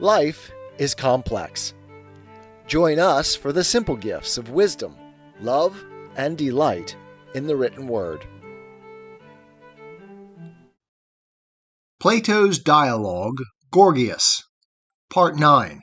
Life is complex. Join us for the simple gifts of wisdom, love, and delight in the written word. Plato's Dialogue, Gorgias, Part 9.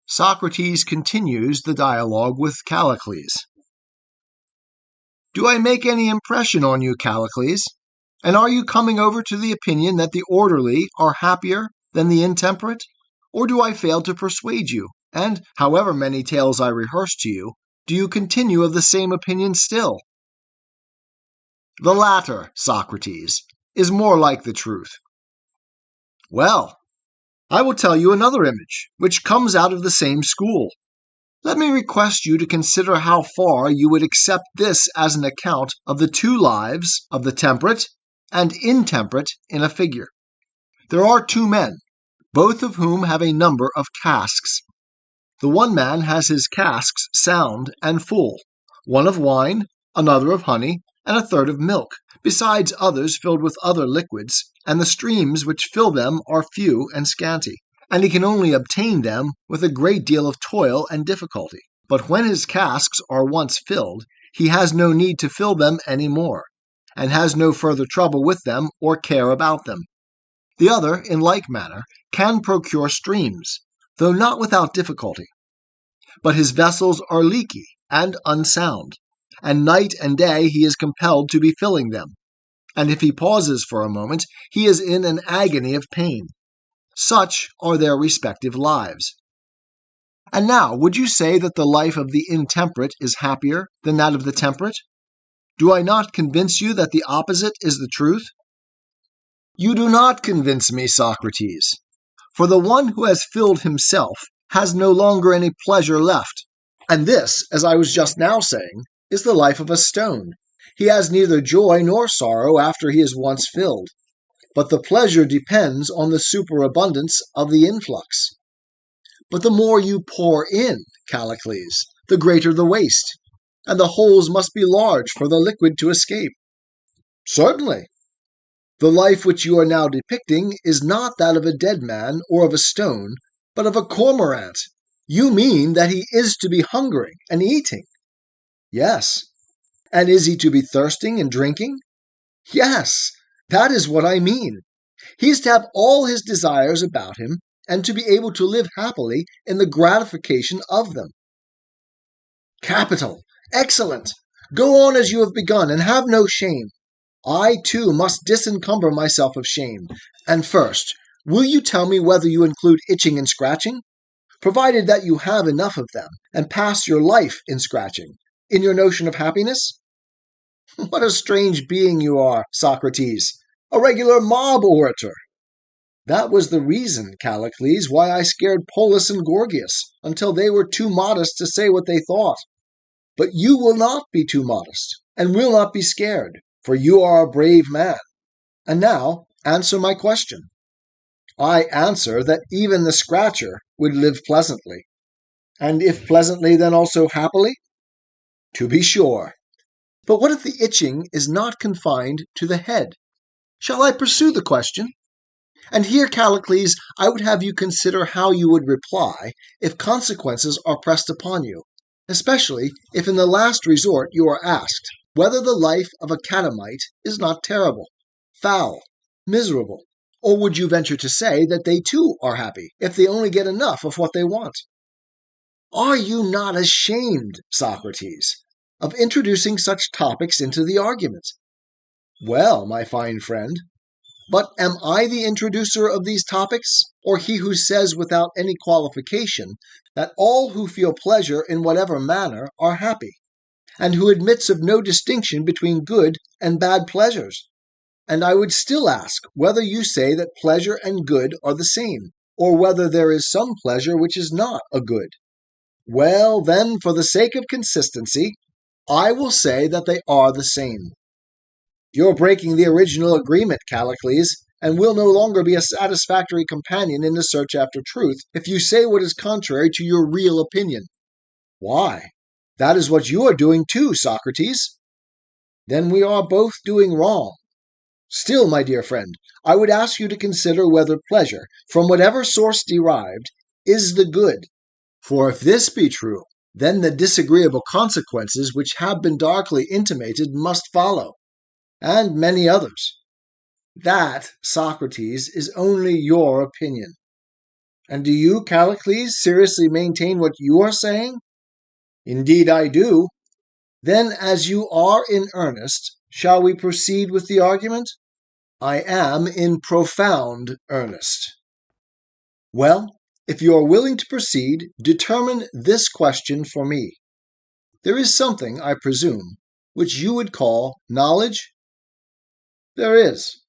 Socrates continues the dialogue with Callicles. Do I make any impression on you, Callicles? And are you coming over to the opinion that the orderly are happier than the intemperate? Or do I fail to persuade you? And, however many tales I rehearse to you, do you continue of the same opinion still? The latter, Socrates, is more like the truth. Well, I will tell you another image, which comes out of the same school. Let me request you to consider how far you would accept this as an account of the two lives of the temperate and intemperate in a figure. There are two men, both of whom have a number of casks. The one man has his casks sound and full, one of wine, another of honey, and a third of milk, besides others filled with other liquids, and the streams which fill them are few and scanty, and he can only obtain them with a great deal of toil and difficulty. But when his casks are once filled, he has no need to fill them any more, and has no further trouble with them or care about them. The other, in like manner, can procure streams, though not without difficulty. But his vessels are leaky and unsound, and night and day he is compelled to be filling them. And if he pauses for a moment, he is in an agony of pain. Such are their respective lives. And now, would you say that the life of the intemperate is happier than that of the temperate? Do I not convince you that the opposite is the truth? You do not convince me, Socrates. For the one who has filled himself has no longer any pleasure left. And this, as I was just now saying, is the life of a stone. He has neither joy nor sorrow after he is once filled. But the pleasure depends on the superabundance of the influx. But the more you pour in, Callicles, the greater the waste, and the holes must be large for the liquid to escape. Certainly. The life which you are now depicting is not that of a dead man or of a stone, but of a cormorant. You mean that he is to be hungering and eating? Yes. And is he to be thirsting and drinking? Yes, that is what I mean. He is to have all his desires about him, and to be able to live happily in the gratification of them. Capital! Excellent! Go on as you have begun, and have no shame. I, too, must disencumber myself of shame. And first, will you tell me whether you include itching and scratching? Provided that you have enough of them, and pass your life in scratching, in your notion of happiness? What a strange being you are, Socrates! A regular mob orator! That was the reason, Callicles, why I scared Polus and Gorgias, until they were too modest to say what they thought. But you will not be too modest, and will not be scared, for you are a brave man. And now, answer my question. I answer that even the scratcher would live pleasantly. And if pleasantly, then also happily? To be sure. But what if the itching is not confined to the head? Shall I pursue the question? And here, Callicles, I would have you consider how you would reply if consequences are pressed upon you, especially if in the last resort you are asked whether the life of a catamite is not terrible, foul, miserable, or would you venture to say that they too are happy if they only get enough of what they want? Are you not ashamed, Socrates, of introducing such topics into the argument? Well, my fine friend, but am I the introducer of these topics, or he who says without any qualification that all who feel pleasure in whatever manner are happy, and who admits of no distinction between good and bad pleasures? And I would still ask whether you say that pleasure and good are the same, or whether there is some pleasure which is not a good. Well, then, for the sake of consistency, I will say that they are the same. You're breaking the original agreement, Callicles, and will no longer be a satisfactory companion in the search after truth if you say what is contrary to your real opinion. Why? That is what you are doing too, Socrates. Then we are both doing wrong. Still, my dear friend, I would ask you to consider whether pleasure, from whatever source derived, is the good. For if this be true, then the disagreeable consequences which have been darkly intimated must follow, and many others. That, Socrates, is only your opinion. And do you, Callicles, seriously maintain what you are saying? Indeed I do. Then, as you are in earnest, shall we proceed with the argument? I am in profound earnest. Well, if you are willing to proceed, determine this question for me. There is something, I presume, which you would call knowledge? There is.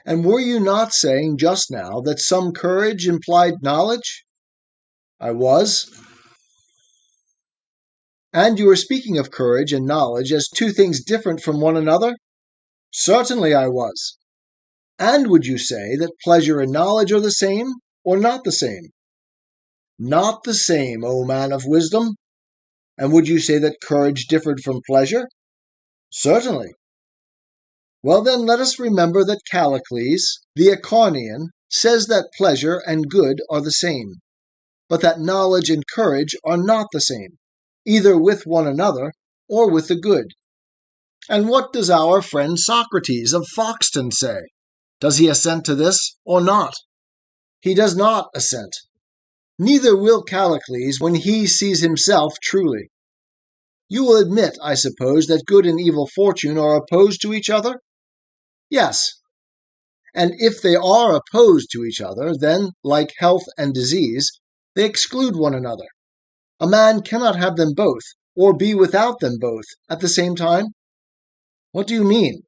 And were you not saying just now that some courage implied knowledge? I was. And you were speaking of courage and knowledge as two things different from one another? Certainly I was. And would you say that pleasure and knowledge are the same, or not the same? Not the same, O man of wisdom. And would you say that courage differed from pleasure? Certainly. Well then, let us remember that Callicles, the Acarnanian, says that pleasure and good are the same, but that knowledge and courage are not the same, either with one another or with the good. And what does our friend Socrates of Foxton say? Does he assent to this or not? He does not assent. Neither will Callicles when he sees himself truly. You will admit, I suppose, that good and evil fortune are opposed to each other? Yes. And if they are opposed to each other, then, like health and disease, they exclude one another. A man cannot have them both, or be without them both, at the same time. What do you mean?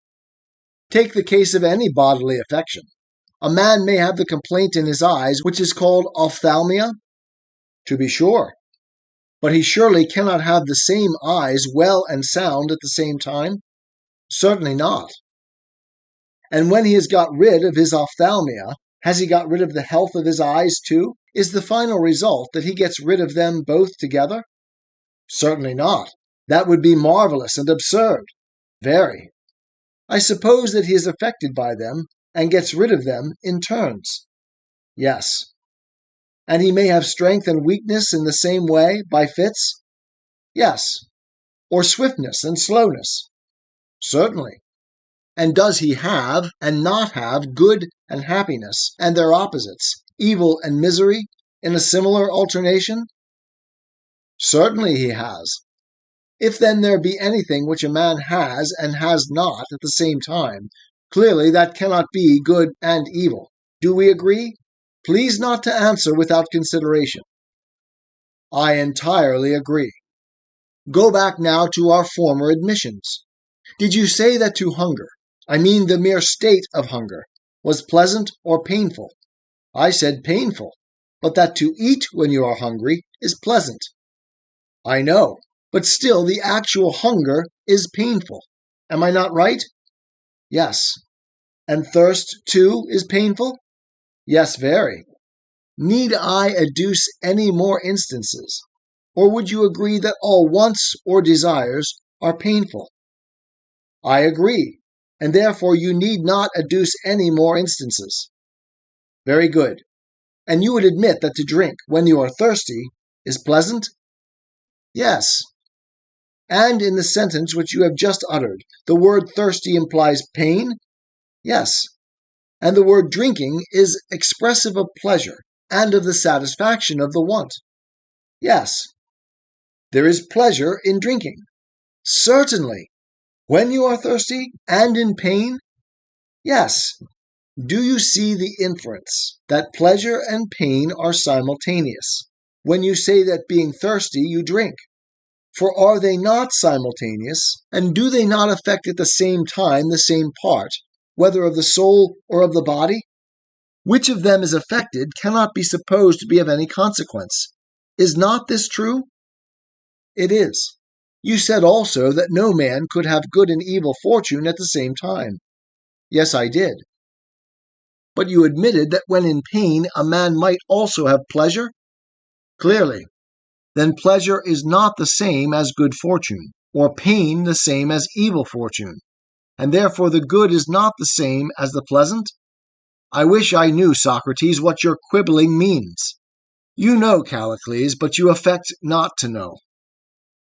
Take the case of any bodily affection. A man may have the complaint in his eyes which is called ophthalmia. To be sure. But he surely cannot have the same eyes well and sound at the same time? Certainly not. And when he has got rid of his ophthalmia, has he got rid of the health of his eyes too? Is the final result that he gets rid of them both together? Certainly not. That would be marvelous and absurd. Very. I suppose that he is affected by them and gets rid of them in turns. Yes. And he may have strength and weakness in the same way, by fits? Yes. Or swiftness and slowness? Certainly. And does he have and not have good and happiness, and their opposites, evil and misery, in a similar alternation? Certainly he has. If then there be anything which a man has and has not at the same time, clearly that cannot be good and evil. Do we agree? Please not to answer without consideration. I entirely agree. Go back now to our former admissions. Did you say that to hunger, I mean the mere state of hunger, was pleasant or painful? I said painful, but that to eat when you are hungry is pleasant. I know, but still the actual hunger is painful. Am I not right? Yes. And thirst, too, is painful? Yes, very. Need I adduce any more instances? Or would you agree that all wants or desires are painful? I agree, and therefore you need not adduce any more instances. Very good. And you would admit that to drink, when you are thirsty, is pleasant? Yes. And in the sentence which you have just uttered, the word thirsty implies pain? Yes. And the word drinking is expressive of pleasure and of the satisfaction of the want? Yes. There is pleasure in drinking? Certainly. When you are thirsty and in pain? Yes. Do you see the inference that pleasure and pain are simultaneous when you say that being thirsty you drink? For are they not simultaneous, and do they not affect at the same time the same part, whether of the soul or of the body? Which of them is affected cannot be supposed to be of any consequence. Is not this true? It is. You said also that no man could have good and evil fortune at the same time. Yes, I did. But you admitted that when in pain a man might also have pleasure? Clearly. Then pleasure is not the same as good fortune, or pain the same as evil fortune. and therefore the good is not the same as the pleasant? I wish I knew, Socrates, what your quibbling means. You know, Callicles, but you affect not to know.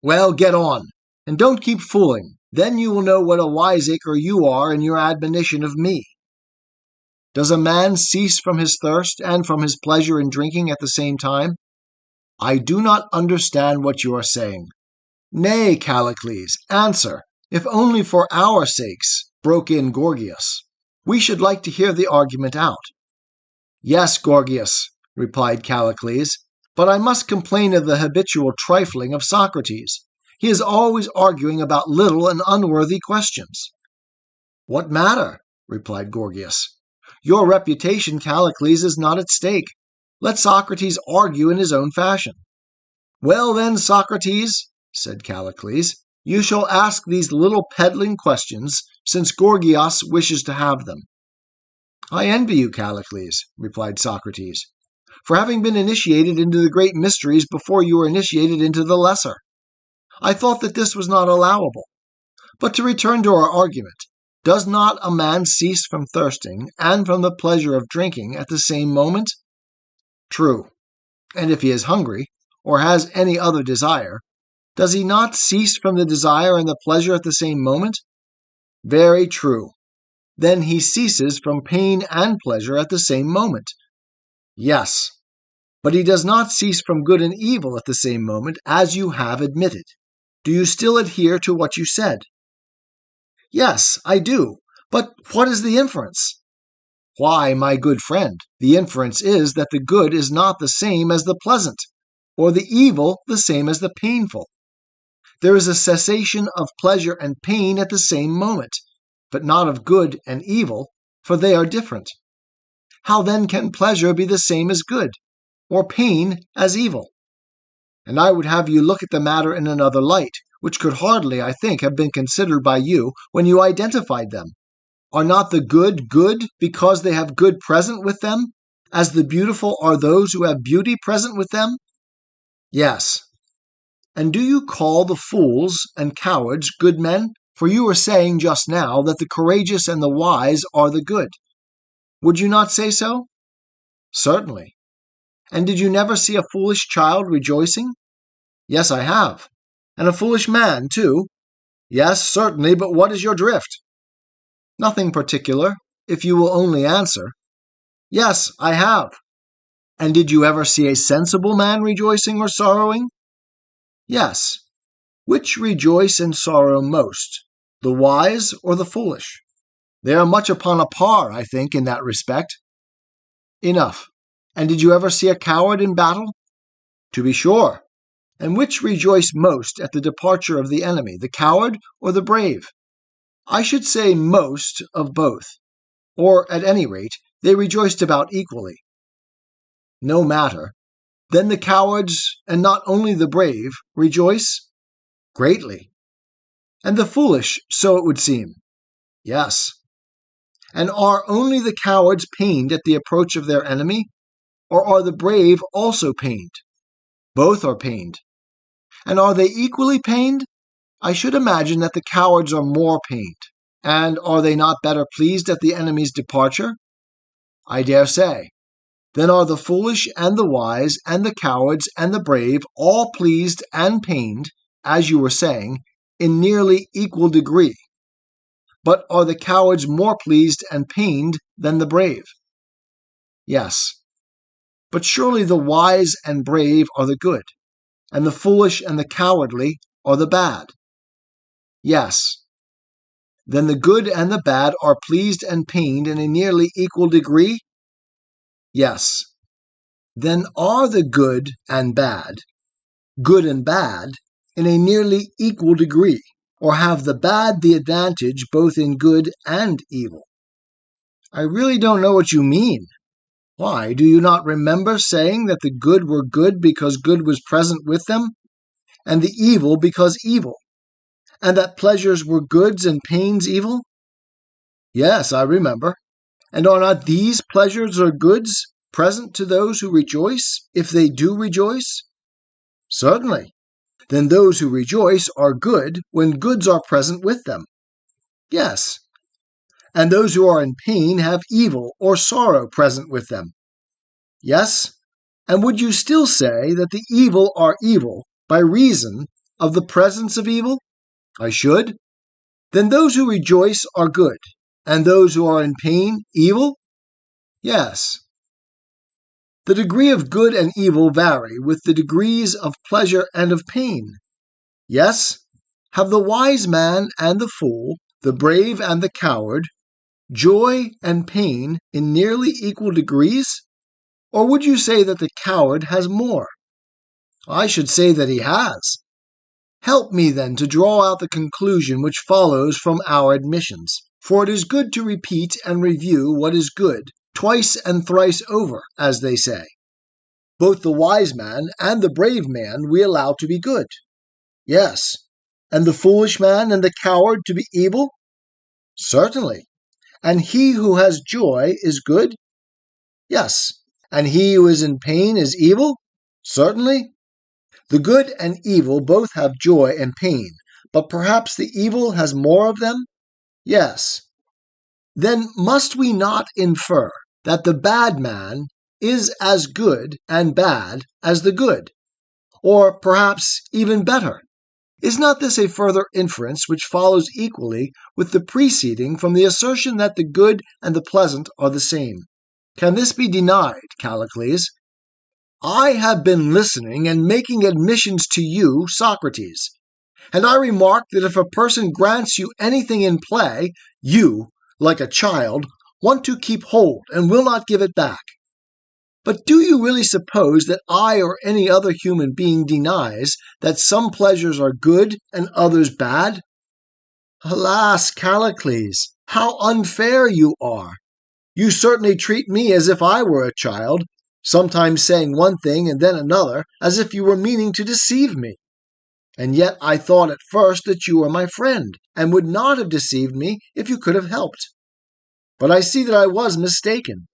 Well, get on, and don't keep fooling. Then you will know what a wiseacre you are in your admonition of me. Does a man cease from his thirst and from his pleasure in drinking at the same time? I do not understand what you are saying. Nay, Callicles, answer, if only for our sakes, broke in Gorgias. We should like to hear the argument out. Yes, Gorgias, replied Callicles, but I must complain of the habitual trifling of Socrates. He is always arguing about little and unworthy questions. What matter? Replied Gorgias. Your reputation, Callicles, is not at stake. Let Socrates argue in his own fashion. Well then, Socrates, said Callicles, you shall ask these little peddling questions, since Gorgias wishes to have them. I envy you, Callicles, replied Socrates, for having been initiated into the great mysteries before you were initiated into the lesser. I thought that this was not allowable. But to return to our argument, does not a man cease from thirsting and from the pleasure of drinking at the same moment? True. And if he is hungry, or has any other desire, does he not cease from the desire and the pleasure at the same moment? Very true. Then he ceases from pain and pleasure at the same moment. Yes, but he does not cease from good and evil at the same moment, as you have admitted. Do you still adhere to what you said? Yes, I do. But what is the inference? Why, my good friend, the inference is that the good is not the same as the pleasant, or the evil the same as the painful. There is a cessation of pleasure and pain at the same moment, but not of good and evil, for they are different. How then can pleasure be the same as good, or pain as evil? And I would have you look at the matter in another light, which could hardly, I think, have been considered by you when you identified them. Are not the good good because they have good present with them, as the beautiful are those who have beauty present with them? Yes. And do you call the fools and cowards good men? For you were saying just now that the courageous and the wise are the good. Would you not say so? Certainly. And did you never see a foolish child rejoicing? Yes, I have. And a foolish man, too? Yes, certainly, but what is your drift? Nothing particular, if you will only answer. Yes, I have. And did you ever see a sensible man rejoicing or sorrowing? Yes. Which rejoice and sorrow most, the wise or the foolish? They are much upon a par, I think, in that respect. Enough. And did you ever see a coward in battle? To be sure. And which rejoice most at the departure of the enemy, the coward or the brave? I should say most of both, or at any rate, they rejoiced about equally. No matter. Then the cowards, and not only the brave, rejoice? Greatly. And the foolish, so it would seem? Yes. And are only the cowards pained at the approach of their enemy, or are the brave also pained? Both are pained. And are they equally pained? I should imagine that the cowards are more pained. And are they not better pleased at the enemy's departure? I dare say. Then are the foolish and the wise and the cowards and the brave all pleased and pained, as you were saying, in nearly equal degree. But are the cowards more pleased and pained than the brave? Yes. But surely the wise and brave are the good, and the foolish and the cowardly are the bad. Yes. Then the good and the bad are pleased and pained in a nearly equal degree? Yes. Then are the good and bad, in a nearly equal degree, or have the bad the advantage both in good and evil? I really don't know what you mean. Why, do you not remember saying that the good were good because good was present with them, and the evil because evil, and that pleasures were goods and pains evil? Yes, I remember. And are not these pleasures or goods present to those who rejoice, if they do rejoice? Certainly. Then those who rejoice are good when goods are present with them. Yes, and those who are in pain have evil or sorrow present with them. Yes? And would you still say that the evil are evil by reason of the presence of evil? I should. Then those who rejoice are good, and those who are in pain evil? Yes. The degree of good and evil vary with the degrees of pleasure and of pain. Yes? Have the wise man and the fool, the brave and the coward, joy and pain in nearly equal degrees? Or would you say that the coward has more? I should say that he has. Help me then to draw out the conclusion which follows from our admissions, for it is good to repeat and review what is good, twice and thrice over, as they say. Both the wise man and the brave man we allow to be good. Yes. And the foolish man and the coward to be evil? Certainly. And he who has joy is good? Yes. And he who is in pain is evil? Certainly. The good and evil both have joy and pain, but perhaps the evil has more of them? Yes. Then must we not infer that the bad man is as good and bad as the good, or perhaps even better? Is not this a further inference which follows equally with the preceding from the assertion that the good and the pleasant are the same? Can this be denied, Callicles? I have been listening and making admissions to you, Socrates, and I remark that if a person grants you anything in play, you, like a child, want to keep hold and will not give it back. But do you really suppose that I or any other human being denies that some pleasures are good and others bad? Alas, Callicles, how unfair you are! You certainly treat me as if I were a child, sometimes saying one thing and then another, as if you were meaning to deceive me. And yet I thought at first that you were my friend, and would not have deceived me if you could have helped. But I see that I was mistaken,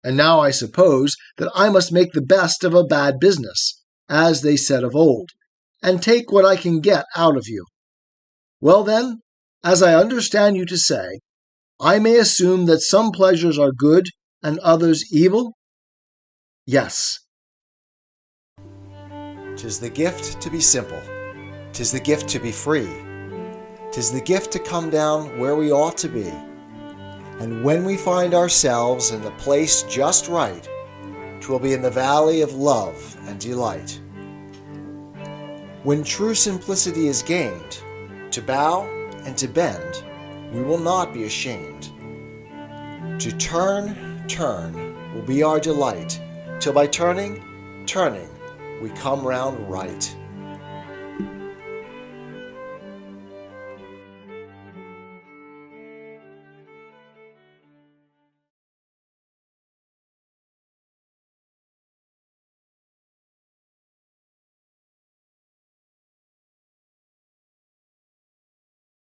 and now I suppose that I must make the best of a bad business, as they said of old, and take what I can get out of you. Well then, as I understand you to say, I may assume that some pleasures are good and others evil? Yes. 'Tis the gift to be simple. 'Tis the gift to be free. 'Tis the gift to come down where we ought to be. And when we find ourselves in the place just right, 'twill be in the valley of love and delight. When true simplicity is gained, to bow and to bend, we will not be ashamed. To turn will be our delight, till by turning, we come round right.